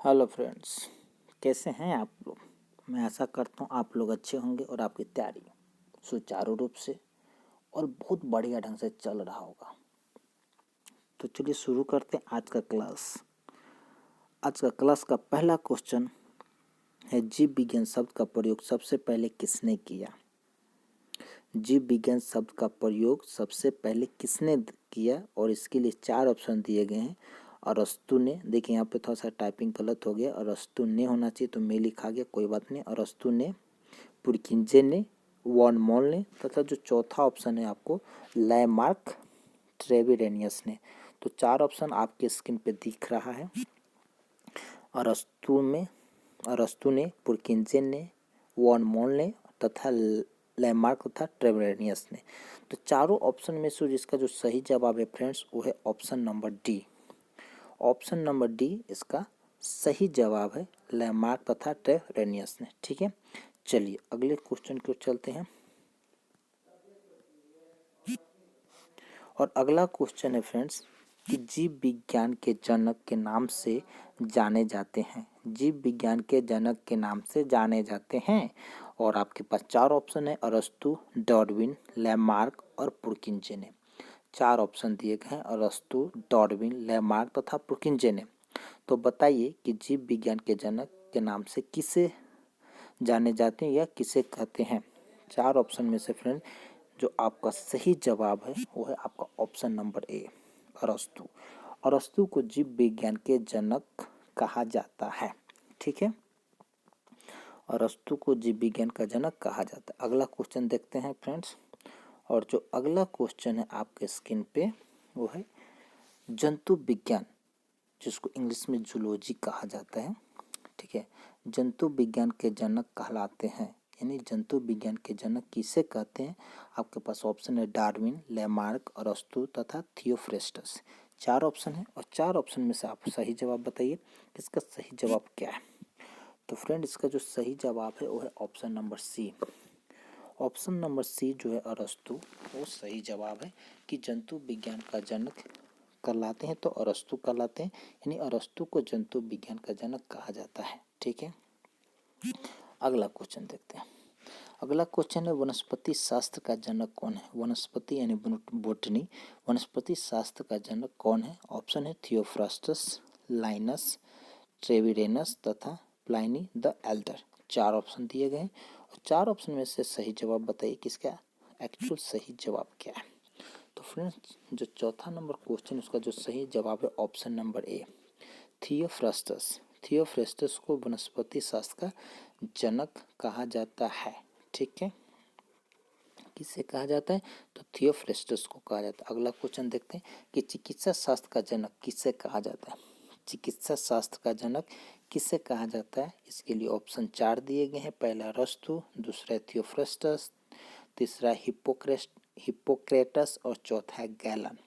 Hello friends, कैसे हैं आप लोग। मैं आशा करता हूँ आप लोग अच्छे होंगे और आपकी तैयारी सुचारू रूप से और बहुत बढ़िया ढंग से चल रहा होगा। तो चलिए शुरू करते हैं आज का क्लास। आज का क्लास का पहला क्वेश्चन है, जीव विज्ञान शब्द का प्रयोग सबसे पहले किसने किया। जीव विज्ञान शब्द का प्रयोग सबसे पहले किसने किया, और इसके लिए 4 ऑप्शन दिए गए हैं। अरस्तु ने, देखिए यहाँ पे थोड़ा सा टाइपिंग गलत हो गया, अरस्तु ने होना चाहिए तो मैं लिखा गया, कोई बात नहीं। अरस्तु ने, पुरकिंजे ने, वॉन मॉल ने, तथा जो चौथा ऑप्शन है आपको लैमार्क ट्रेविरेनियस ने। तो 4 ऑप्शन आपके स्क्रीन पे दिख रहा है। अरस्तु ने, पुरकिंजे ने, वॉन मॉल ने तथा लैमार्क तथा ट्रेविरेनियस ने। तो चारों ऑप्शन में से जिसका जो सही जवाब है फ्रेंड्स वो है option number D. Option number D इसका सही जवाब है, लैमार्क तथा ट्रेविरेनियस ने। ठीक है, चलिए अगले क्वेश्चन की ओर चलते हैं। और अगला क्वेश्चन है फ्रेंड्स कि जीव विज्ञान के जनक के नाम से जाने जाते हैं। जीव विज्ञान के जनक के नाम से जाने जाते हैं और आपके पास 4 ऑप्शन है, अरस्तु, डार्विन, लैमार्क और पुरकिंजे ने। 4 ऑप्शन दिए गए हैं, अरस्तु, डार्विन, लैमार्क तथा पुरकिंजे ने। तो बताइए कि जीव विज्ञान के जनक के नाम से किसे जाने जाते हैं या किसे कहते हैं। 4 ऑप्शन में से फ्रेंड जो आपका सही जवाब है वो है आपका ऑप्शन नंबर ए, अरस्तु। अरस्तु को जीव विज्ञान के जनक कहा जाता है। ठीक है, अरस्तु को जीव विज्ञान का जनक कहा जाता है। अगला क्वेश्चन देखते हैं फ्रेंड्स। और जो अगला क्वेश्चन है आपके स्क्रीन पे वो है जंतु विज्ञान, जिसको इंग्लिश में जूलॉजी कहा जाता है। ठीक है, जंतु विज्ञान के जनक कहलाते हैं, यानी जंतु विज्ञान के जनक किसे कहते हैं। आपके पास ऑप्शन है डार्विन, लैमार्क, अरस्तु तथा थियोफ्रेस्टस। 4 ऑप्शन है और 4 ऑप्शन में से आप सही जवाब बताइए, इसका सही जवाब क्या है। तो फ्रेंड इसका जो सही जवाब है वो है option number C. Option number C जो है अरस्तु, वो सही जवाब है कि जंतु विज्ञान का जनक कहलाते हैं तो अरस्तु कहलाते हैं, यानी अरस्तु को जंतु विज्ञान का जनक कहा जाता है। ठीक है, अगला क्वेश्चन देखते हैं। अगला क्वेश्चन है वनस्पति शास्त्र का जनक कौन है। वनस्पति यानी बोटनी, वनस्पति शास्त्र का जनक कौन है। ऑप्शन है थियोफ्रास्टस, लाइनस, ट्रेविरेनस तथा प्लाइनी द एल्डर। 4 ऑप्शन दिए गए और 4 ऑप्शन में से सही जवाब बताइए कि इसका एक्चुअल सही जवाब क्या है। तो फ्रेंड्स जो चौथा नंबर क्वेश्चन उसका जो सही जवाब है option number A, Theophrastus. Theophrastus को वनस्पति शास्त्र का जनक कहा जाता है। ठीक है, किसे कहा जाता है तो थियोफ्रास्टस को कहा जाता है। अगला क्वेश्चन देखते हैं कि चिकित्सा शास्त्र का जनक किसे कहा जाता है। चिकित्सा शास्त्र का जनक किसे कहा जाता है, इसके लिए ऑप्शन 4 दिए गए हैं। पहला अरस्तु, दूसरा थियोफ्रास्टस, तीसरा हिप्पोक्रेटस और चौथा है गैलन।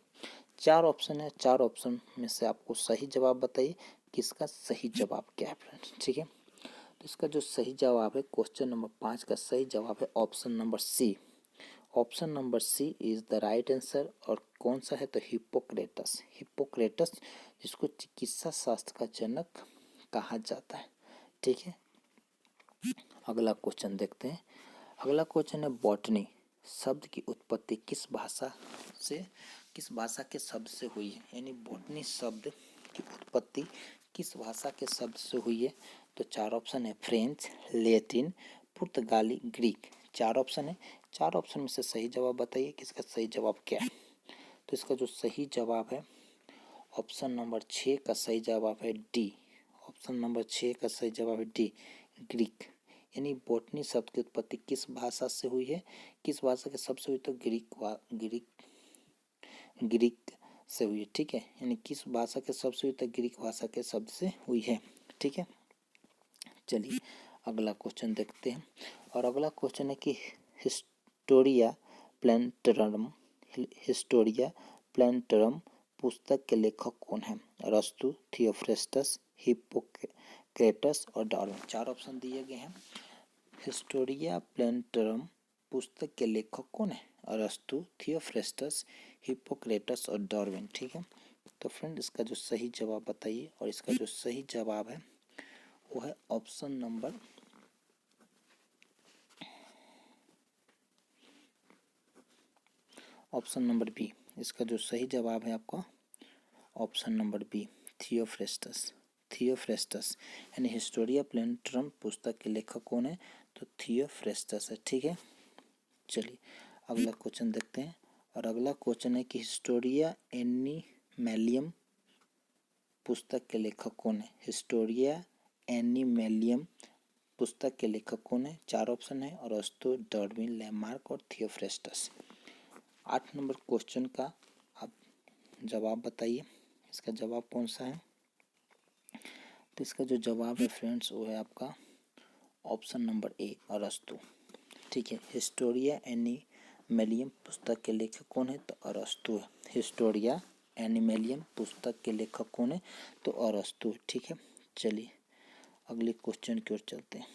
4 ऑप्शन है, 4 ऑप्शन में से आपको सही जवाब बताइए कि इसका सही जवाब क्या है फ्रेंड्स। ठीक है, तो इसका जो सही जवाब है क्वेश्चन नंबर 5 का सही जवाब है option number C. Option number C is the right answer. और कौन सा है तो हिप्पोक्रेटस। हिप्पोक्रेटस जिसको चिकित्सा शास्त्र का जनक कहा जाता है। ठीक है, अगला क्वेश्चन देखते हैं। अगला क्वेश्चन है बॉटनी शब्द की उत्पत्ति किस भाषा के शब्द से हुई है, यानी बॉटनी शब्द की उत्पत्ति किस भाषा के शब्द से हुई है। तो 4 ऑप्शन है, फ्रेंच, लैटिन, पुर्तगाली, ग्रीक। 4 ऑप्शन है, 4 ऑप्शन में से सही जवाब बताइए कि इसका सही जवाब क्या है। तो इसका जो सही जवाब है ऑप्शन नंबर 6 का सही जवाब है डी। ऑप्शन नंबर 6 का सही जवाब है डी, ग्रीक। यानी बॉटनी शब्द की उत्पत्ति किस भाषा से हुई है, किस भाषा के शब्द से हुई तो ग्रीक से हुई है। ठीक है, यानी किस भाषा के शब्द से हुई तो ग्रीक भाषा के शब्द से हुई है। ठीक है, चलिए अगला क्वेश्चन देखते हैं। और अगला क्वेश्चन है कि हिस्टोरिया प्लैनेटरम पुस्तक के लेखक कौन है। अरस्तु, थियोफ्रेस्टस, हिप्पोक्रेटस और डार्विन। 4 ऑप्शन दिए गए हैं। हिस्टोरिया प्लैनेटरम पुस्तक के लेखक कौन है। अरस्तु, थियोफ्रेस्टस, हिप्पोक्रेटस और डार्विन। ठीक है, तो फ्रेंड इसका जो सही जवाब बताइए और इसका जो सही जवाब है वो है ऑप्शन नंबर बी। इसका जो सही जवाब है आपका option number B, Theophrastus. Theophrastus यानी हिस्टोरिया प्लेनेटरम पुस्तक के लेखक कौन है? तो थियोफ्रेस्टस है। ठीक है, चलिए अगला क्वेश्चन देखते हैं। और अगला क्वेश्चन है कि हिस्टोरिया एनिमैलियम पुस्तक के लेखक कौन है? हिस्टोरिया एनिमैलियम पुस्तक के लेखक कौन है? 4 ऑप्शन है, अरस्तु, डार्विन, लैमार्क और थियोफ्रेस्टस। 8 नंबर क्वेश्चन का आप जवाब बताइए, इसका जवाब कौन सा है? तो इसका जो जवाब है फ्रेंड्स वो है आपका ऑप्शन नंबर ए, अरस्तु। ठीक है, हिस्टोरिया एनिमैलियम पुस्तक के लेखक कौन है? तो अरस्तु है। हिस्टोरिया एनिमैलियम पुस्तक के लेखक कौन है? तो अरस्तु। ठीक है, चलिए अगले क्वेश्चन की ओर चलते हैं।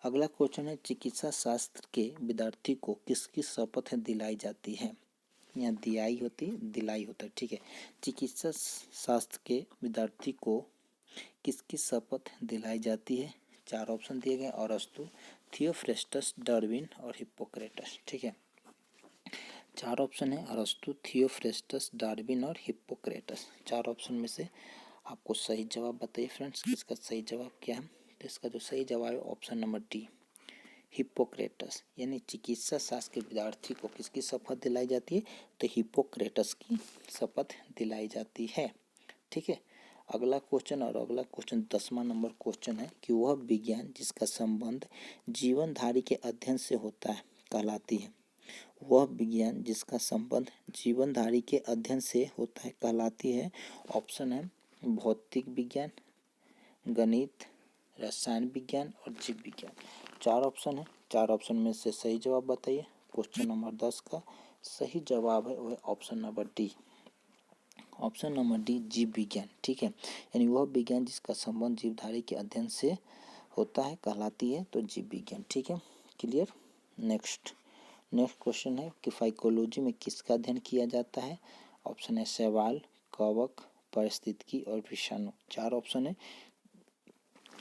अगला क्वेश्चन है चिकित्सा शास्त्र के विद्यार्थी को किसकी शपथ दिलाई जाती है? यहाँ दियाई होती, दिलाई होता है। ठीक है, चिकित्सा शास्त्र के विद्यार्थी को किसकी शपथ दिलाई जाती है? 4 ऑप्शन दिए गए, अरस्तु, थियोफ्रेस्टस, डार्विन और हिप्पोक्रेटस। ठीक है, 4 ऑप्शन है, अरस्तु, थियोफ्रेस्टस, डार्विन और हिप्पोक्रेटस। 4 ऑप्शन में से आपको सही जवाब बताइए फ्रेंड्स, इसका सही जवाब क्या है? तो इसका जो सही जवाब है ऑप्शन नंबर डी, हिप्पोक्रेटस। यानी चिकित्सा शास्त्र के विद्यार्थी को किसकी शपथ दिलाई जाती है? तो हिप्पोक्रेटस की शपथ दिलाई जाती है। ठीक है, अगला क्वेश्चन, और अगला क्वेश्चन 10वां नंबर क्वेश्चन है कि वह विज्ञान जिसका संबंध जीवनधारी के अध्ययन से होता है कहलाती है। वह विज्ञान जिसका संबंध जीवनधारी के अध्ययन से होता है कहलाती है। ऑप्शन है भौतिक विज्ञान, गणित, रसायन विज्ञान और जीव विज्ञान। 4 ऑप्शन है, 4 ऑप्शन में से सही जवाब बताइए। क्वेश्चन नंबर 10 का सही जवाब है वह option number D, option number D, जीव विज्ञान। ठीक है, यानी वह विज्ञान जिसका संबंध जीवधारी के अध्ययन से होता है कहलाती है तो जीव विज्ञान। ठीक है, क्लियर। नेक्स्ट क्वेश्चन है कि फाइकोलॉजी में किसका अध्ययन किया जाता है? ऑप्शन है शैवाल, कवक, पारिस्थितिकी और विषाणु। 4 ऑप्शन है,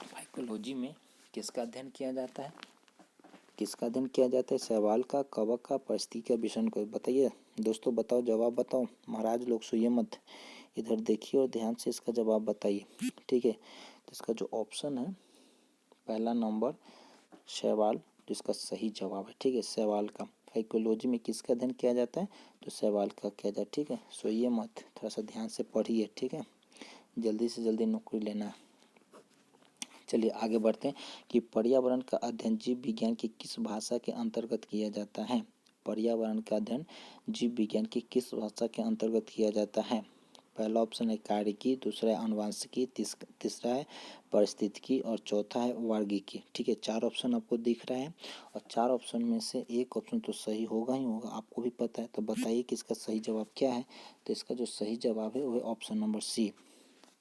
फाइकोलॉजी में किसका अध्ययन किया जाता है? किसका अध्ययन किया जाता है? शैवाल का, कवक का, पारिस्थितिकी का, विषाणु का। बताइए दोस्तों, बताओ, जवाब बताओ। महाराज लोग सोइए मत, इधर देखिए और ध्यान से इसका जवाब बताइए। ठीक है, तो इसका जो ऑप्शन है पहला नंबर शैवाल, जिसका सही जवाब है। ठीक है, शैवाल का। फाइकोलॉजी में किसका अध्ययन किया जाता है? तो शैवाल का किया जाता है। ठीक है, सोइए मत, थोड़ा सा ध्यान से पढ़िए। ठीक है, जल्दी से जल्दी नौकरी लेना है। चलिए आगे बढ़ते हैं कि पर्यावरण का अध्ययन जीव विज्ञान की किस भाषा के अंतर्गत किया जाता है? पर्यावरण का अध्ययन जीव विज्ञान की किस भाषा के अंतर्गत किया जाता है? पहला ऑप्शन है कार्यकी, दूसरा है आनुवांशिकी, तीसरा है पारिस्थितिकी और चौथा है वार्गिकी। ठीक है, 4 ऑप्शन आपको दिख रहा है और 4 ऑप्शन में से एक ऑप्शन तो सही होगा ही होगा, आपको भी पता है। तो बताइए कि इसका सही जवाब क्या है? तो इसका जो सही जवाब है वो है ऑप्शन नंबर सी,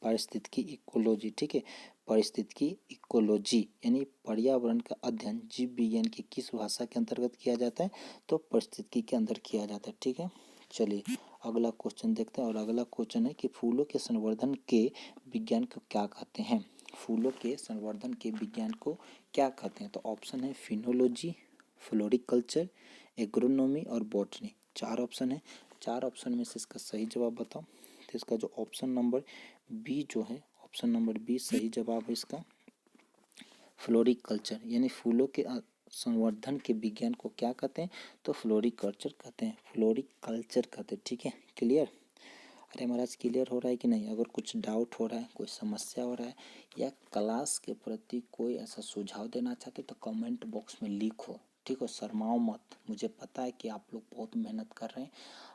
पारिस्थितिकी इकोलॉजी। ठीक है, पारिस्थितिकी इकोलॉजी यानी पर्यावरण का अध्ययन जीव विज्ञान की किस भाषा के अंतर्गत किया जाता है? तो पारिस्थितिकी के अंदर किया जाता है। ठीक है, चलिए अगला क्वेश्चन देखते हैं। और अगला क्वेश्चन है कि फूलों के संवर्धन के विज्ञान को क्या कहते हैं? फूलों के संवर्धन के विज्ञान को क्या कहते हैं? तो ऑप्शन है फिनोलॉजी, फ्लोरिकल्चर, एग्रोनॉमी और बॉटनी। 4 ऑप्शन है, 4 ऑप्शन में से इसका सही जवाब बताओ। तो इसका जो ऑप्शन नंबर बी जो है, ऑप्शन नंबर बी सही जवाब है इसका, फ्लोरिकल्चर। यानी फूलों के संवर्धन के विज्ञान को क्या कहते हैं? तो फ्लोरिकल्चर कहते हैं, फ्लोरिकल्चर कहते हैं। ठीक है, क्लियर। अरे महाराज क्लियर हो रहा है कि नहीं? अगर कुछ डाउट हो रहा है, कोई समस्या हो रहा है या क्लास के प्रति कोई ऐसा सुझाव देना चाहते तो कमेंट बॉक्स में लिखो। ठीक हो, शर्माओ मत। मुझे पता है कि आप लोग बहुत मेहनत कर रहे हैं,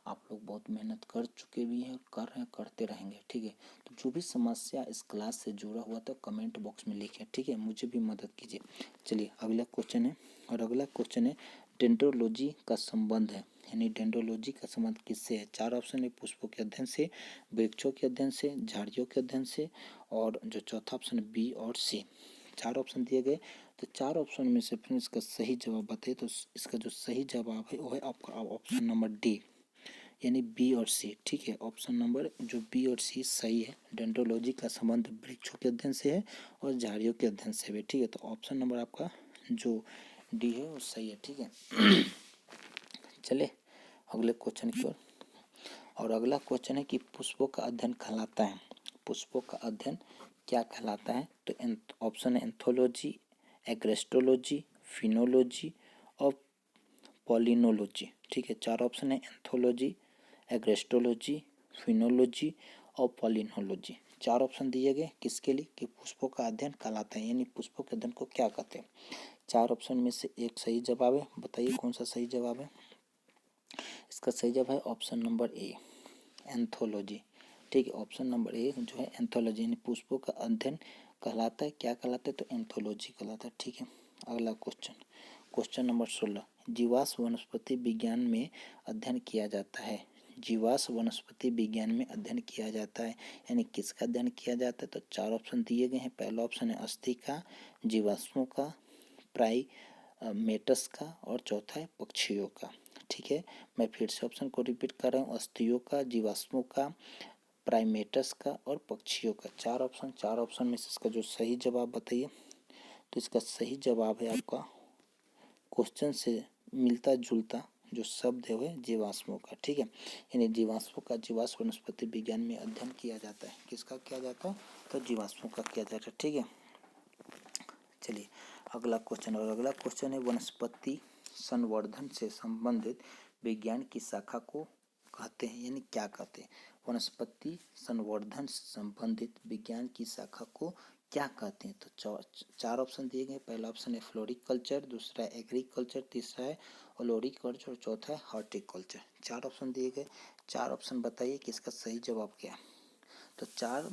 आप लोग बहुत मेहनत कर चुके भी हैं, कर रहे हैं, करते रहेंगे। ठीक है, तो जो भी समस्या इस क्लास से जुड़ा हुआ तो कमेंट बॉक्स में लिखें। ठीक है, मुझे भी मदद कीजिए। चलिए अगला क्वेश्चन है, और अगला क्वेश्चन है डेंड्रोलॉजी का संबंध है, यानी डेंड्रोलॉजी का संबंध किससे है? 4 ऑप्शन है, पुष्पों के अध्ययन से, वृक्षों के अध्ययन से, झाड़ियों के अध्ययन से और जो चौथा ऑप्शन है बी और सी। 4 ऑप्शन दिए गए, तो 4 ऑप्शन में से फिर इसका सही जवाब बताइए। तो इसका जो सही जवाब है वो है आपका ऑप्शन नंबर डी, यानी बी और सी, ठीक है। ऑप्शन नंबर जो बी और सी सही है। डेंड्रोलॉजी का संबंध वृक्षों के अध्ययन से है और झाड़ियों के अध्ययन से भी, ठीक है। तो ऑप्शन नंबर आपका जो डी है वो सही है, ठीक है। चले अगले क्वेश्चन की ओर। और अगला क्वेश्चन है कि पुष्पों का अध्ययन कहलाता है, पुष्पों का अध्ययन क्या कहलाता है? तो ऑप्शन है एंथोलॉजी, एग्रेस्टोलॉजी, फिनोलॉजी और पॉलिनोलॉजी, ठीक है। चार ऑप्शन है एंथोलॉजी, एग्रेस्टोलॉजी, फिनोलॉजी और पॉलिनोलॉजी। चार ऑप्शन दिए गए किसके लिए? कि पुष्पों का अध्ययन कहलाता है, यानी पुष्पों के अध्ययन को क्या कहते हैं। चार ऑप्शन में से एक सही जवाब है, बताइए कौन सा सही जवाब है। इसका सही जवाब है ऑप्शन नंबर ए, एंथोलॉजी, ठीक है। ऑप्शन नंबर ए जो है एंथोलॉजी, यानी पुष्पों का अध्ययन कहलाता है, क्या कहलाता है? तो एंथोलॉजी कहलाता है, ठीक है। अगला क्वेश्चन, क्वेश्चन नंबर 16, जीवाश्म वनस्पति विज्ञान में अध्ययन किया जाता है, जीवाश्म वनस्पति विज्ञान में अध्ययन किया जाता है, यानी किसका अध्ययन किया जाता है? तो चार ऑप्शन दिए गए हैं। पहला ऑप्शन है अस्थि का, जीवाश्मों का, प्राइमेट्स का और चौथा है पक्षियों का, ठीक है। मैं फिर से ऑप्शन को रिपीट कर रहा हूँ, अस्थियों का, जीवाश्मों का, प्राइमेट्स का और पक्षियों का। चार ऑप्शन, चार ऑप्शन में से इसका जो सही जवाब बताइए। तो इसका सही जवाब है आपका क्वेश्चन से मिलता जुलता जो शब्द है वह जीवाश्मों का, ठीक है। यानी जीवाश्मों का जीवाश्म वनस्पति विज्ञान में अध्ययन किया जाता है, किसका किया जाता है? तो जीवाश्मों का किया जाता है, ठीक है। चलिए अगला क्वेश्चन, और अगला क्वेश्चन है वनस्पति संवर्धन से संबंधित विज्ञान की शाखा को कहते हैं, यानी क्या कहते हैं? वनस्पति संवर्धन से संबंधित विज्ञान की शाखा को क्या कहते हैं? तो चार ऑप्शन दिए गए। पहला ऑप्शन है फ्लोरिकल्चर, दूसरा है एग्रीकल्चर, तीसरा है ओलोरिकल्चर और चौथा है हॉर्टिकल्चर। चार ऑप्शन दिए गए, चार ऑप्शन बताइए कि इसका सही जवाब क्या है। तो चार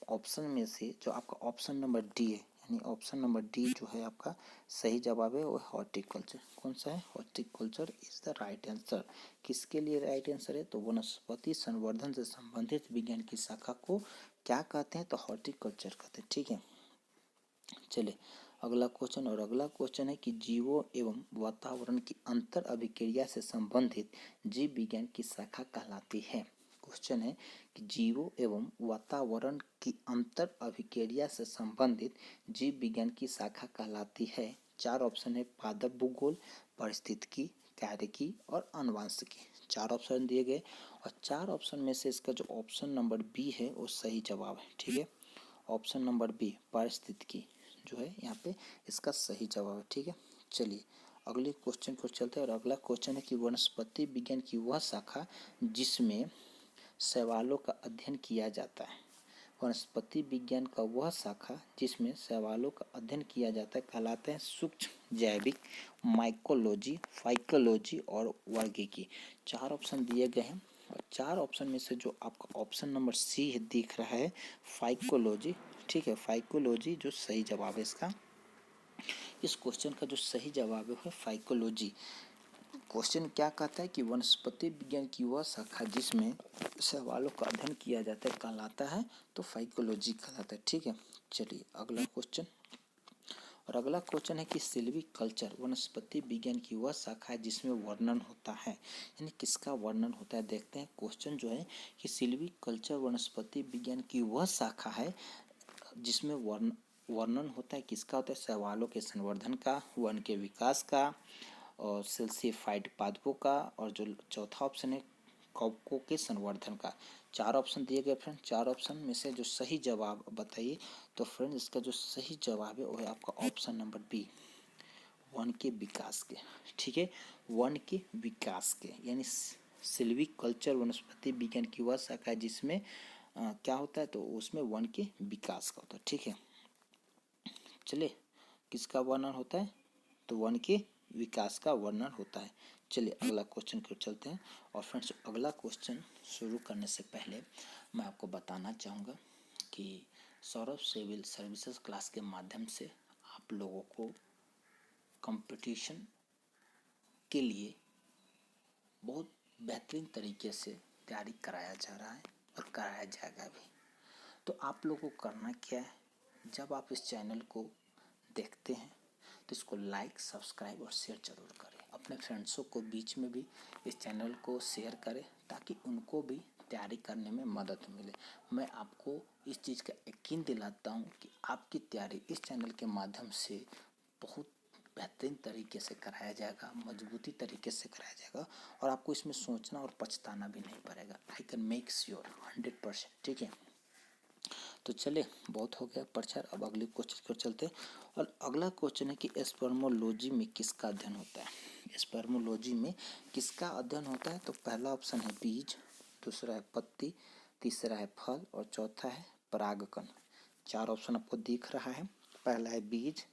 ऑप्शन में से जो आपका ऑप्शन नंबर डी है, यानी ऑप्शन नंबर डी जो है आपका सही जवाब है, वो हॉर्टिकल्चर। कौन सा है? Horticulture is the right answer. किसके लिए राइट आंसर है? तो वनस्पति संवर्धन से संबंधित विज्ञान की शाखा को क्या कहते हैं? तो हॉर्टिकल्चर कहते हैं, ठीक है। चलिए अगला क्वेश्चन, और अगला क्वेश्चन है कि जीवों एवं वातावरण की अंतर अभिक्रिया से संबंधित जीव विज्ञान की शाखा कहलाती है। क्वेश्चन है कि जीवों एवं वातावरण की अंतर अभिक्रिया से संबंधित जीव विज्ञान की शाखा कहलाती है। चार ऑप्शन है पादप भूगोल, पारिस्थितिकी, कार्यकी और आनुवंशिकी। चार ऑप्शन दिए गए और चार ऑप्शन में से इसका जो ऑप्शन नंबर बी है वो सही जवाब है, ठीक है। ऑप्शन नंबर बी पारिस्थितिकी जो है यहाँ पे इसका सही जवाब है, ठीक है। चलिए अगले क्वेश्चन को चलते हैं, और अगला क्वेश्चन है कि वनस्पति विज्ञान की वह शाखा जिसमें शैवालों का अध्ययन किया जाता है, वनस्पति विज्ञान का वह शाखा जिसमें शैवालों का अध्ययन किया जाता है कहलाते हैं सूक्ष्म जैविक, माइकोलॉजी, फाइकोलॉजी और वर्गीकी। चार ऑप्शन दिए गए हैं और चार ऑप्शन में से जो आपका ऑप्शन नंबर सी है दिख रहा है फाइकोलॉजी, ठीक है। फाइकोलॉजी जो सही जवाब है इसका, इस क्वेश्चन का जो सही जवाब है फाइकोलॉजी। क्वेश्चन क्या कहता है कि वनस्पति विज्ञान की वह शाखा जिसमें शैवालों का अध्ययन किया जाता है कहलाता है तो फाइकोलॉजी कहलाता है, ठीक है। चलिए अगला क्वेश्चन, और अगला क्वेश्चन है कि सिल्वीकल्चर वनस्पति विज्ञान की वह शाखा है जिसमें वर्णन होता है, यानी किसका वर्णन होता है। देखते हैं क्वेश्चन जो है कि सिल्वीकल्चर वनस्पति विज्ञान की वह शाखा है जिसमें वर्णन होता है, किसका होता है? शैवालों के संवर्धन का, वन के विकास का और सेल्सिफाइड पादपों का, और जो चौथा ऑप्शन है कॉपकों के संवर्धन का। चार ऑप्शन दिए गए फ्रेंड, चार ऑप्शन में से जो सही जवाब बताइए। तो फ्रेंड इसका जो सही जवाब है वो है आपका ऑप्शन नंबर बी, वन के विकास के, ठीक है। वन के विकास के, यानी सिल्वीकल्चर वनस्पति विज्ञान की वह शाखा है जिसमें क्या होता है? तो उसमें वन के विकास का होता है, ठीक है। चलिए किसका वर्णन होता है? तो वन के विकास का वर्णन होता है। चलिए अगला क्वेश्चन की ओर चलते हैं, और फ्रेंड्स अगला क्वेश्चन शुरू करने से पहले मैं आपको बताना चाहूँगा कि सौरभ सिविल सर्विसेज क्लास के माध्यम से आप लोगों को कंपटीशन के लिए बहुत बेहतरीन तरीके से तैयारी कराया जा रहा है और कराया जाएगा भी। तो आप लोगों को करना क्या है, जब आप इस चैनल को देखते हैं तो इसको लाइक, सब्सक्राइब और शेयर जरूर करें। अपने फ्रेंड्सों को बीच में भी इस चैनल को शेयर करें ताकि उनको भी तैयारी करने में मदद मिले। मैं आपको इस चीज़ का यकीन दिलाता हूँ कि आपकी तैयारी इस चैनल के माध्यम से बहुत बेहतरीन तरीके से कराया जाएगा, मजबूती तरीके से कराया जाएगा और आपको इसमें सोचना और पछताना भी नहीं पड़ेगा। I can make sure 100%। ठीक है, तो चले बहुत हो गया प्रचार, अब अगले क्वेश्चन की ओर चलते हैं। और अगला क्वेश्चन है कि स्पर्मोलॉजी में किसका अध्ययन होता है। स्पर्मोलॉजी में किसका अध्ययन होता है, तो पहला ऑप्शन है बीज, दूसरा है पत्ती, तीसरा है फल और चौथा है परागकण। चार ऑप्शन आपको दिख रहा है, पहला है बीज,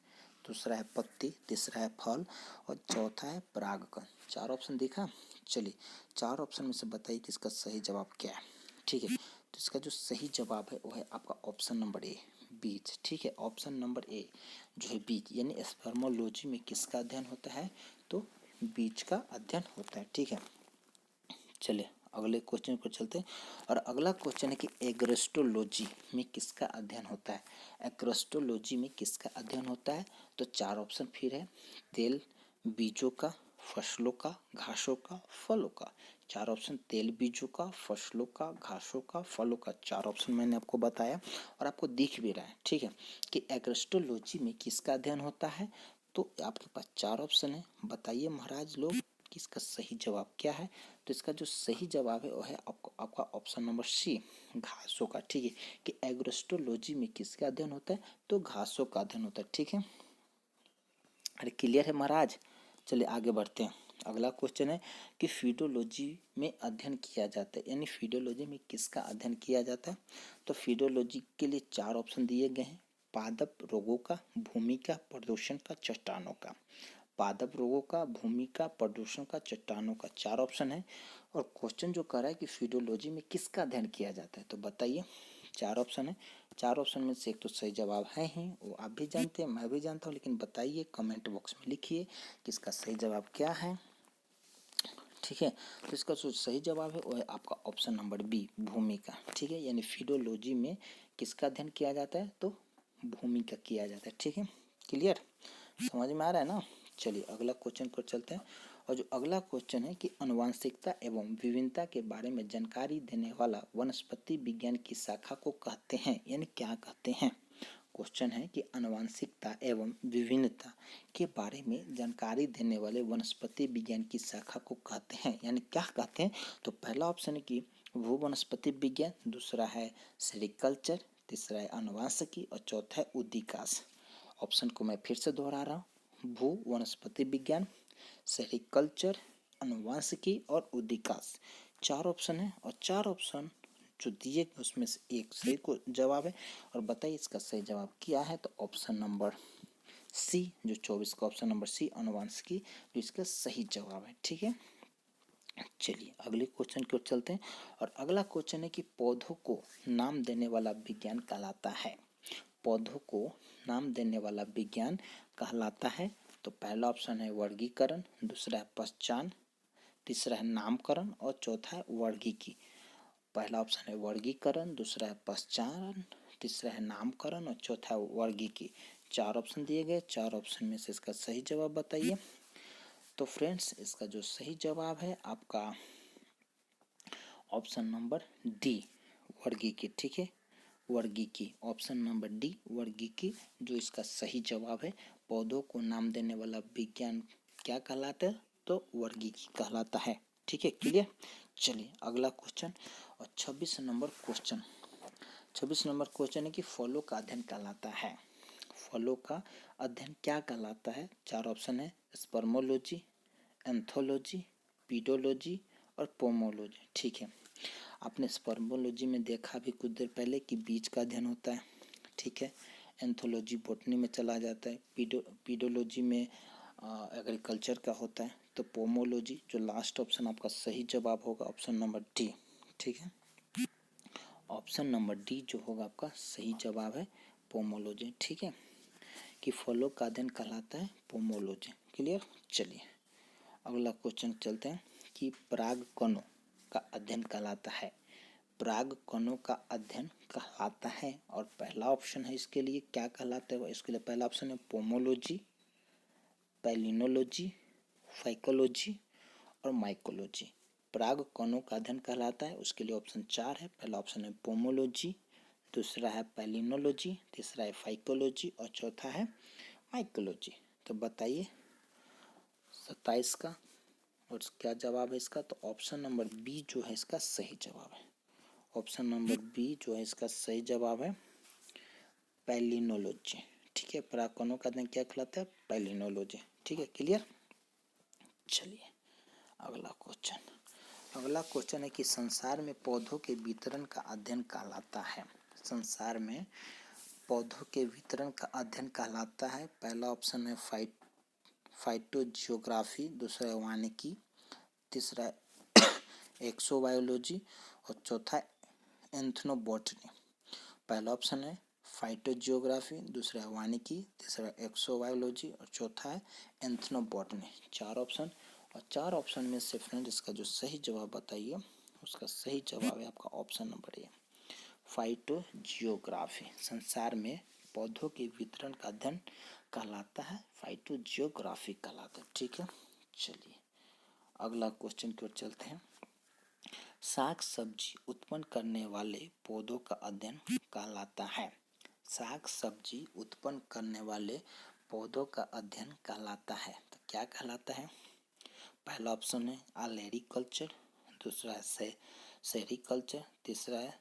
दूसरा है पत्ती, तीसरा है फल और चौथा है परागकण। चार ऑप्शन दिखा। चलिए चार ऑप्शन में से बताइए कि इसका सही जवाब क्या है। ठीक है, तो इसका जो सही जवाब है वो है आपका ऑप्शन नंबर ए, बीज। ठीक है, ऑप्शन नंबर ए जो है बीज, यानी स्पर्मोलॉजी में किसका अध्ययन होता है, तो बीज का अध्ययन होता है। ठीक है, चलिए अगले क्वेश्चन पर चलते हैं। और अगला क्वेश्चन है कि एग्रोस्टोलॉजी में किसका अध्ययन होता है। एग्रोस्टोलॉजी में किसका अध्ययन होता है, तो चार ऑप्शन फिर है, तेल बीजों का, फसलों का, घासों का, फलों का। चार ऑप्शन तेल बीजों का, फसलों का, घासों का, फलों का। चार ऑप्शन मैंने आपको बताया और आपको दिख भी रहा है। ठीक है, कि एग्रोस्टोलॉजी में किसका अध्ययन होता है, तो आपके पास चार ऑप्शन है। बताइए महाराज लोग कि इसका सही जवाब क्या है, तो इसका जो सही जवाब है वो है आपका ऑप्शन नंबर सी, घासों का। ठीक है, कि एग्रोस्टोलॉजी में किसका अध्ययन होता है, तो घासों का अध्ययन होता है। ठीक है, अरे क्लियर है महाराज। चलिए आगे बढ़ते हैं। अगला क्वेश्चन है कि फीडोलॉजी में अध्ययन किया जाता है, यानी फीडोलॉजी में किसका अध्ययन किया जाता है, तो फीडोलॉजी के लिए चार ऑप्शन दिए गए हैं, पादप रोगों का, भूमि का, प्रदूषण का, चट्टानों का। पादप रोगों का, भूमि का, प्रदूषण का, चट्टानों का। चार ऑप्शन है और क्वेश्चन जो कर रहा है कि फीडोलॉजी में किसका अध्ययन किया जाता है, तो बताइए। चार ऑप्शन है, चार ऑप्शन में से एक तो सही जवाब है ही, वो आप भी जानते हैं मैं भी जानता हूँ, लेकिन बताइए कमेंट बॉक्स में लिखिए कि इसका सही जवाब क्या है। ठीक है, तो इसका जो सही जवाब है वो है आपका ऑप्शन नंबर बी, भूमि का। ठीक है, यानी फीडोलॉजी में किसका अध्ययन किया जाता है, तो भूमि का किया जाता है। ठीक है, क्लियर, समझ में आ रहा है ना। चलिए अगला क्वेश्चन पर चलते हैं। और जो अगला क्वेश्चन है कि आनुवंशिकता एवं विभिन्नता के बारे में जानकारी देने वाला वनस्पति विज्ञान की शाखा को कहते हैं, यानी क्या कहते हैं। क्वेश्चन है कि आनुवंशिकता एवं विभिन्नता के बारे में जानकारी देने वाले वनस्पति विज्ञान की शाखा को कहते हैं, यानी क्या कहते हैं। तो पहला ऑप्शन है कि भू वनस्पति विज्ञान, दूसरा है सेरिकल्चर, तीसरा है आनुवंशिकी और चौथा है उद्विकास। ऑप्शन को मैं फिर से दोहरा रहा हूँ, भू वनस्पति विज्ञान, सेरिकल्चर, आनुवंशिकी और उद्विकास। चार ऑप्शन है और चार ऑप्शन जो दिए गए उसमें से एक सही को जवाब है। और बताइए इसका सही जवाब क्या है, तो ऑप्शन नंबर सी, जो 24 का ऑप्शन नंबर सी आनुवंशिकी, जो इसका सही जवाब है। ठीक है, चलिए अगले क्वेश्चन की ओर चलते हैं। और अगला क्वेश्चन है कि पौधों को नाम देने वाला विज्ञान कहलाता है। पौधों को नाम देने वाला विज्ञान कहलाता है, तो पहला ऑप्शन है वर्गीकरण, दूसरा है पहचान, तीसरा है नामकरण और चौथा है वर्गीकी। पहला ऑप्शन है वर्गीकरण, दूसरा है पहचान, तीसरा है नामकरण और चौथा है वर्गीकी। चार ऑप्शन दिए गए, चार ऑप्शन में से इसका सही जवाब बताइए। तो फ्रेंड्स इसका जो सही जवाब है आपका ऑप्शन नंबर डी, वर्गीकी। ठीक है, वर्गीकी, ऑप्शन नंबर डी वर्गीकी, जो इसका सही जवाब है। पौधों को नाम देने वाला विज्ञान क्या कहलाता है, तो वर्गीकी कहलाता है। ठीक है, क्लियर। चलिए अगला क्वेश्चन और 26 नंबर क्वेश्चन। 26 नंबर क्वेश्चन है कि फलों का अध्ययन कहलाता है। फलों का अध्ययन क्या कहलाता है। चार ऑप्शन है, स्पर्मोलॉजी, एंथोलॉजी, पीडोलॉजी और पोमोलॉजी। ठीक है, आपने स्पर्मोलॉजी में देखा भी कुछ देर पहले कि बीज का अध्ययन होता है। ठीक है, एंथोलॉजी बॉटनी में चला जाता है, पीडोलॉजी में एग्रीकल्चर का होता है, तो पोमोलॉजी जो लास्ट ऑप्शन आपका सही जवाब होगा ऑप्शन नंबर डी। ठीक है, ऑप्शन नंबर डी जो होगा आपका सही जवाब है पोमोलॉजी। ठीक है, कि फलों का अध्ययन कहलाता है पोमोलॉजी। क्लियर। चलिए अगला क्वेश्चन चलते हैं कि परागकणों का अध्ययन कहलाता है। परागकणों का अध्ययन कहलाता है और पहला ऑप्शन है इसके लिए क्या कहलाता है, इसके लिए पहला ऑप्शन है पोमोलॉजी, पैलिनोलॉजी, फाइकोलॉजी और माइकोलॉजी। पराग कणों का अध्ययन कहलाता है, उसके लिए ऑप्शन 4 है। पहला ऑप्शन है पोमोलॉजी, दूसरा है पैलिनोलॉजी, तीसरा है फाइकोलॉजी और चौथा है माइकोलॉजी। तो बताइए 27 का और क्या जवाब है इसका? तो ऑप्शन नंबर बी जो है इसका सही जवाब है। ऑप्शन नंबर बी जो है इसका सही जवाब है पैलिनोलॉजी। ठीक है, पराग कणों का अध्ययन क्या कहलाता है? पैलिनोलॉजी। ठीक है, क्लियर। चलिए अगला क्वेश्चन है कि संसार में पौधों के वितरण का अध्ययन कहलाता है। संसार में पौधों के वितरण का अध्ययन कहलाता है। पहला ऑप्शन है फाइटोजियोग्राफी, दूसरा है वानिकी, तीसरा है एक्सोबायोलॉजी और चौथा है एंथ्रोबोटनी। पहला ऑप्शन है फाइटोजियोग्राफी, दूसरा है वानिकी, तीसरा है एक्सोबायोलॉजी और चौथा है एंथ्रोबोटनी। 4 ऑप्शन और 4 ऑप्शन में से फ्रेंड इसका जो सही जवाब बताइए। उसका सही जवाब है आपका ऑप्शन नंबर ए, फाइटोजियोग्राफी। संसार में पौधों के वितरण का अध्ययन कहलाता है फाइटोजियोग्राफी कहलाता है। ठीक है, चलिए अगला क्वेश्चन की ओर चलते हैं। साग सब्जी उत्पन्न करने वाले पौधों का अध्ययन कहलाता है। साग सब्जी उत्पन्न करने वाले पौधों का अध्ययन कहलाता है। तो क्या कहलाता है? पहला ऑप्शन है अलेरिकल्चर, दूसरा है सेरिकल्चर, तीसरा है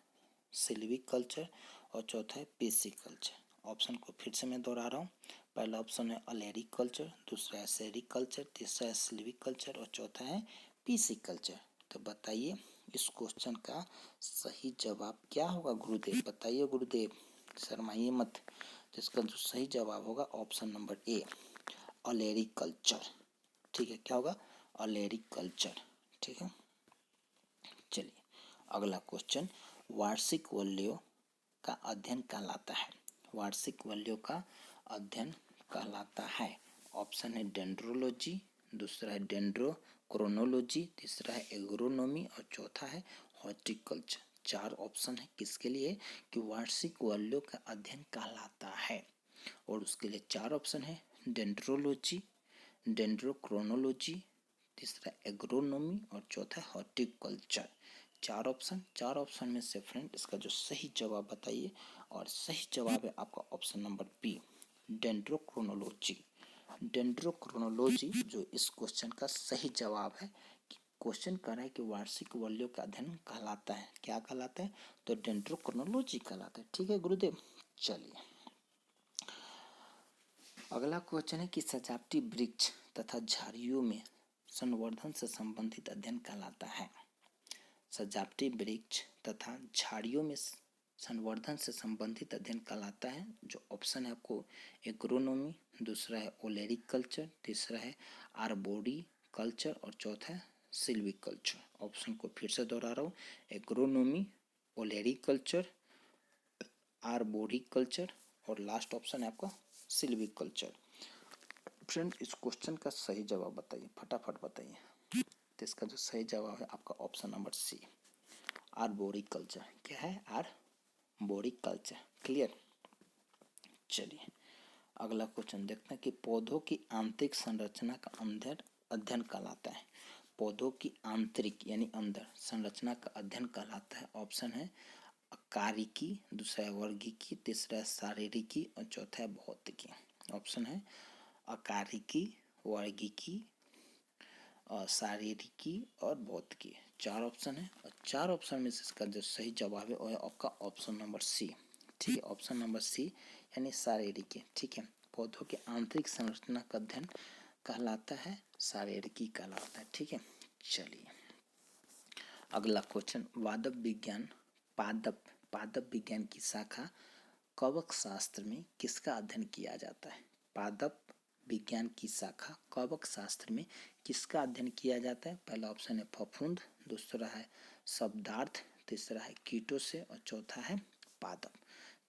सिल्वीकल्चर और चौथा है पिसिकल्चर। ऑप्शन को फिर से मैं दोहरा रहा हूँ। पहला ऑप्शन है अलेरिकल्चर, दूसरा है सेरिकल्चर, तीसरा है सिल्वीकल्चर और चौथा है पिसिकल्चर। तो बताइए इस क्वेश्चन का सही जवाब क्या होगा गुरुदेव? बताइए गुरुदेव, शर्माइए मत। तो इसका जो सही जवाब होगा ऑप्शन नंबर ए, अलेरिकल्चर। ठीक है, क्या होगा? अलेरिकल्चर। ठीक है, चलिए अगला क्वेश्चन, वार्षिक वलयों का अध्ययन कहलाता है। वार्षिक वलयों का अध्ययन कहलाता है। ऑप्शन है डेंड्रोलॉजी, दूसरा है डेंड्रोक्रोनोलॉजी, तीसरा है एग्रोनॉमी और चौथा है हॉर्टिकल्चर। 4 ऑप्शन है किसके लिए? कि वार्षिक वलयों का अध्ययन कहलाता है और उसके लिए 4 ऑप्शन है डेंड्रोलॉजी, डेंड्रोक्रोनोलॉजी, तीसरा एग्रोनॉमी और चौथा हॉर्टिकल्चर। 4 ऑप्शन में से फ्रेंड इसका जो सही जवाब बताइए। और सही जवाब है आपका option number B, dendrochronology. Dendrochronology जो इस क्वेश्चन का सही जवाब है। क्वेश्चन कर रहा है कि वार्षिक वलयों का अध्ययन कहलाता है, क्या कहलाता है? तो डेंड्रोक्रोनोलॉजी कहलाता है। ठीक है गुरुदेव, चलिए अगला क्वेश्चन है कि सजावटी वृक्ष तथा झाड़ियों में संवर्धन से संबंधित अध्ययन कहलाता है। सजावटी वृक्ष तथा झाड़ियों में संवर्धन से संबंधित अध्ययन कहलाता है। जो ऑप्शन है आपको एग्रोनॉमी, दूसरा है ओलेरिकल्चर, तीसरा है आर्बोरिकल्चर और चौथा है सिल्वीकल्चर। ऑप्शन को फिर से दोहरा रहा हूँ, एग्रोनॉमी, ओलेरिकल्चर, आर्बोरिकल्चर और लास्ट ऑप्शन है आपका सिल्वीकल्चर। फ्रेंड इस क्वेश्चन का सही जवाब बताइए, फटाफट बताइए। तो इसका जो सही जवाब है आपका ऑप्शन नंबर सी, आर्बोरिकल्चर। क्या है? आर्बोरिकल्चर। क्लियर। चलिए अगला क्वेश्चन देखते हैं कि पौधों की आंतरिक संरचना का अध्ययन कहलाता है। पौधों की आंतरिक यानी अंदर संरचना का अध्ययन कहलाता है। ऑप्शन है अकारिकी, दूसरा है वर्गीकी, तीसरा है शारीरिकी और चौथा है भौतिकी। ऑप्शन है अकारिकी, वर्गीकी और शारीरिकी और भौतिकी। 4 ऑप्शन है और 4 ऑप्शन में से इसका जो सही जवाब है वो है आपका ऑप्शन नंबर सी। ठीक है, ऑप्शन नंबर सी यानी शारीरिकी। ठीक है, पौधों के आंतरिक संरचना का अध्ययन कहलाता है शारीरिकी कहलाता है। ठीक है, चलिए अगला क्वेश्चन, पादप विज्ञान की शाखा कवक शास्त्र में किसका अध्ययन किया जाता है? पादप विज्ञान की शाखा कवक शास्त्र में किसका अध्ययन किया जाता है? पहला ऑप्शन है फफूंद, दूसरा है शब्दार्थ, तीसरा है कीटों से और चौथा है पादप।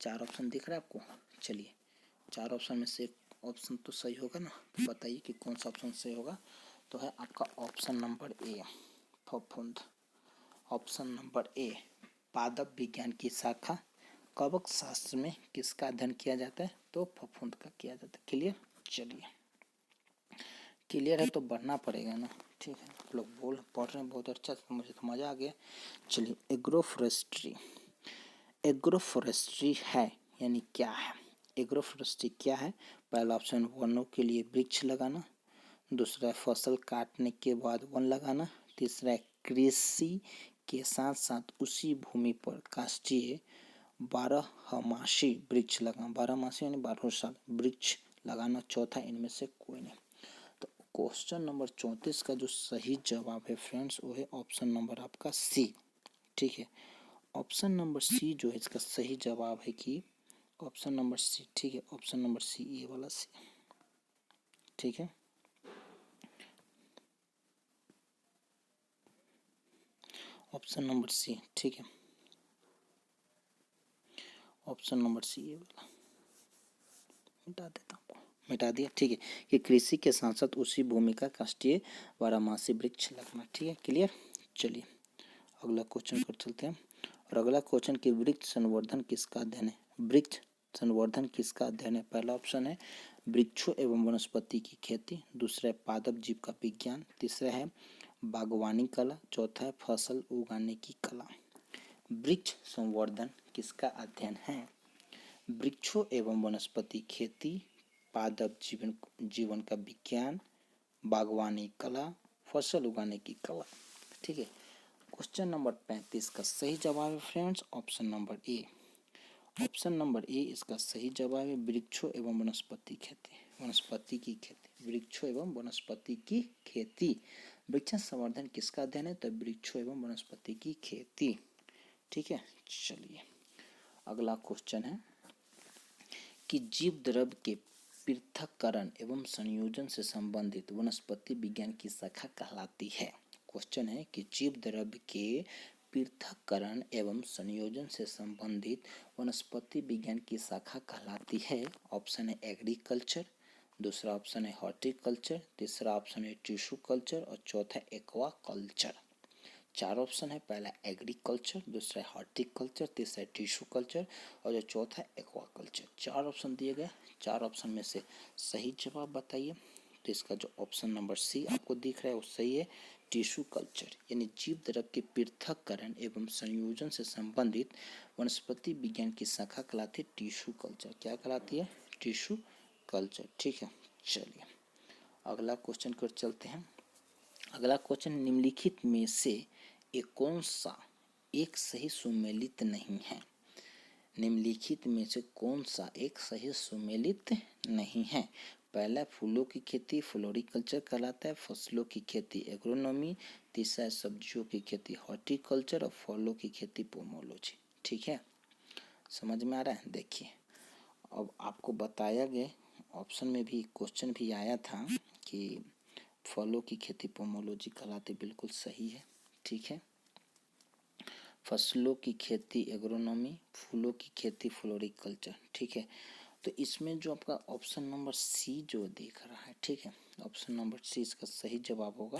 4 ऑप्शन दिख रहा है आपको? चलिए 4 ऑप्शन में से एक ऑप्शन तो सही होगा ना, तो बताइए कि कौन सा ऑप्शन सही होगा। तो है आपका ऑप्शन नंबर ए, फफूंद। ऑप्शन नंबर ए, पादप विज्ञान की शाखा कवक शास्त्र में किसका अध्ययन किया जाता है? तो फफूंद का किया जाता है। क्लियर। चलिए क्लियर है तो बढ़ना पड़ेगा ना। ठीक है, आप लोग पढ़ रहे हैं बहुत अच्छा, तो मुझे तो मज़ा आ गया। चलिए, एग्रोफोरेस्ट्री। एग्रोफोरेस्ट्री है यानी क्या है? एग्रोफोरेस्ट्री क्या है? पहला ऑप्शन वनों के लिए वृक्ष लगाना, दूसरा है फसल काटने के बाद वन लगाना, तीसरा है कृषि के साथ साथ उसी भूमि पर काष्ठीय बारहमासी वृक्ष लगाना, बारहमासी यानी 12 साल वृक्ष लगाना, चौथा इनमें से कोई नहीं। तो क्वेश्चन नंबर 34 का जो सही जवाब है फ्रेंड्स वो है ऑप्शन नंबर आपका सी। ठीक है, ऑप्शन नंबर सी जो है इसका सही जवाब है कि ऑप्शन नंबर सी। ठीक है, ऑप्शन नंबर सी, ये वाला सी। ठीक है, ऑप्शन नंबर सी। ठीक है, ऑप्शन नंबर सी ये वाला मिटा देता हूँ, मिटा दिया। ठीक है, कि कृषि के साथ साथ उसी भूमि का काष्ठीय बारहमासी वृक्ष लगना। ठीक है, क्लियर। चलिए अगला क्वेश्चन पर चलते हैं। और अगला क्वेश्चन कि वृक्ष संवर्धन किसका अध्ययन है? वृक्ष संवर्धन किसका अध्ययन है? पहला ऑप्शन है वृक्षों एवं वनस्पति की खेती, दूसरा है पादप जीव का विज्ञान, तीसरा है बागवानी कला, चौथा है फसल उगाने की कला। वृक्ष संवर्धन किसका अध्ययन है? वृक्षों एवं वनस्पति खेती, पादप जीवन का विज्ञान, बागवानी कला, फसल उगाने की कला। ठीक है, क्वेश्चन नंबर 35 का सही जवाब है friends option number A. Option number A इसका सही जवाब है वृक्षों एवं वनस्पति खेती, वनस्पति की खेती, वृक्षों एवं वनस्पति की खेती। वृक्ष संवर्धन किसका अध्ययन है? तो वृक्षों एवं वनस्पति की खेती। ठीक है, चलिए अगला क्वेश्चन है कि जीव द्रव्य के पृथक्करण एवं संयोजन से संबंधित वनस्पति विज्ञान की शाखा कहलाती है। क्वेश्चन है कि जीव द्रव्य के पृथक्करण एवं संयोजन से संबंधित वनस्पति विज्ञान की शाखा कहलाती है। ऑप्शन है एग्रीकल्चर, दूसरा ऑप्शन है हॉर्टिकल्चर, तीसरा ऑप्शन है टिश्यू कल्चर और चौथा एक्वा कल्चर। चार ऑप्शन है, पहला एग्रीकल्चर, दूसरा है हॉर्टिकल्चर, तीसरा है टिश्यू कल्चर और जो चौथा है एक्वाकल्चर। चार ऑप्शन दिए गए, चार ऑप्शन में से सही जवाब बताइए। तो इसका जो ऑप्शन नंबर सी आपको दिख रहा है वो सही है, टिश्यू कल्चर। यानी जीव द्रव्य के पृथक्करण एवं संयोजन से संबंधित वनस्पति विज्ञान की शाखा कहलाती है टिश्यू कल्चर। क्या कहलाती है? Tissue culture. ठीक है, चलिए अगला क्वेश्चन पर चलते हैं। अगला क्वेश्चन, निम्नलिखित में से एक कौन सा एक सही सुमेलित नहीं है? निम्नलिखित में से कौन सा एक सही सुमेलित नहीं है? पहला फूलों की खेती फ्लोरिकल्चर कहलाता है, फसलों की खेती एग्रोनॉमी, तीसरा सब्जियों की खेती हॉर्टिकल्चर और फलों की खेती पोमोलॉजी। ठीक है, समझ में आ रहा है? देखिए अब आपको बताया गया ऑप्शन में भी क्वेश्चन भी आया था कि फलों की खेती पोमोलॉजी कहलाती, बिल्कुल सही है। ठीक है, फसलों की खेती एग्रोनॉमी, फूलों की खेती फ्लोरिकल्चर। ठीक है, तो इसमें जो आपका ऑप्शन नंबर सी जो दिख रहा है, ठीक है, ऑप्शन नंबर सी इसका सही जवाब होगा।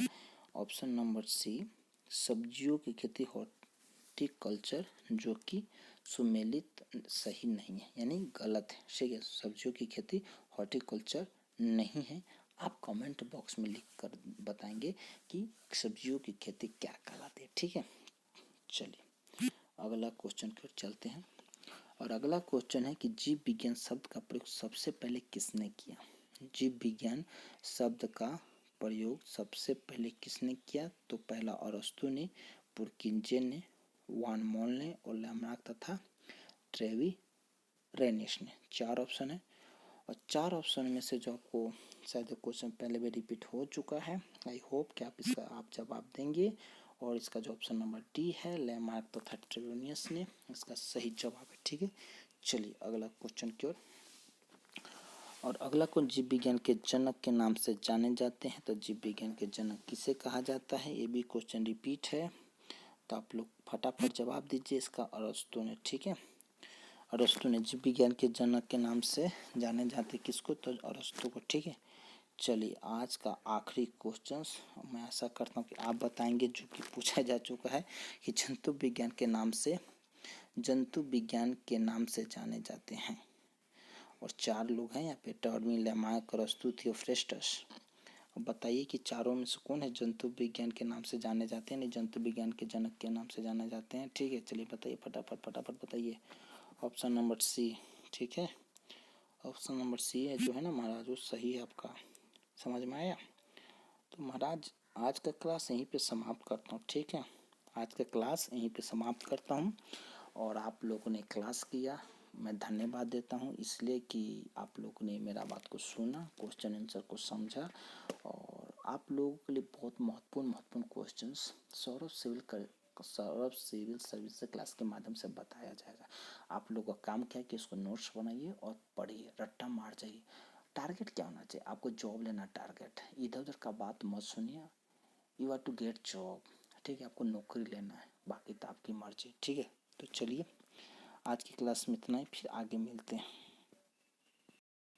ऑप्शन नंबर सी सब्जियों की खेती हॉर्टिकल्चर, जो कि सुमेलित सही नहीं है, यानी गलत है। ठीक है, सब्जियों की खेती हॉर्टिकल्चर नहीं है। आप कमेंट बॉक्स में लिख कर बताएंगे कि सब्जियों की खेती क्या कहलाती है। ठीक है, चलिए अगला क्वेश्चन पर चलते हैं। और अगला क्वेश्चन है कि जीव विज्ञान शब्द का प्रयोग सबसे पहले किसने किया? जीव विज्ञान शब्द का प्रयोग सबसे पहले किसने किया? तो पहला अरस्तु ने, पुरकिंजे ने, वान मोल ने और लैमार्क तथा ट्रेवी रेनिस ने। चार ऑप्शन है और चार ऑप्शन में से जो आपको शायद क्वेश्चन पहले भी रिपीट हो चुका है, आई होप कि आप इसका आप जवाब देंगे। और इसका जो ऑप्शन नंबर डी है लैमार्क तथा ट्रेवेनियस ने, इसका सही जवाब है। ठीक है, चलिए अगला क्वेश्चन की ओर। और अगला क्वेश्चन, जीव विज्ञान के जनक के नाम से जाने जाते हैं। तो जीव विज्ञान के जनक किसे कहा जाता है? ये भी क्वेश्चन रिपीट है, तो आप लोग फटाफट जवाब दीजिए इसका। अरस्तु ने। ठीक है, अरस्तु ने जीव विज्ञान के जनक के नाम से जाने जाते किसको? तो अरस्तु को। ठीक है, चलिए आज का आखिरी क्वेश्चन मैं आशा करता हूँ कि आप बताएंगे, जो कि पूछा जा चुका है कि जंतु विज्ञान के नाम से जाने जाते हैं। और चार लोग हैं यहाँ पे, टर्मी, लैमार्क, अरस्तु, थियोफ्रेस्टस अब बताइए कि चारों में से कौन है जंतु विज्ञान के नाम से जाने जाते हैं, नहीं जंतु विज्ञान के जनक के नाम से जाने जाते हैं। ठीक है, चलिए बताइए, फटाफट फटाफट बताइए। Option number C. ठीक है, ऑप्शन नंबर सी है जो है ना महाराज, वो सही है आपका। समझ में आया? तो महाराज आज का क्लास यहीं पे समाप्त करता हूँ। ठीक है, आज का क्लास यहीं पे समाप्त करता हूँ। और आप लोगों ने क्लास किया, मैं धन्यवाद देता हूँ, इसलिए कि आप लोगों ने मेरा बात को सुना, क्वेश्चन आंसर को समझा। और आप लोगों के लिए बहुत महत्वपूर्ण questions Saurabh civil service class के माध्यम से बताया जाएगा। आप लोगों का काम क्या है कि इसको नोट्स बनाइए और पढ़िए, रट्टा मार जाइए। टारगेट क्या होना चाहिए? आपको जॉब लेना टारगेट, इधर उधर का बात मत सुनिए। You are to get job. ठीक है, आपको नौकरी लेना है, बाकी तो आपकी मर्जी। ठीक है, तो चलिए आज की क्लास में इतना ही, फिर आगे मिलते हैं।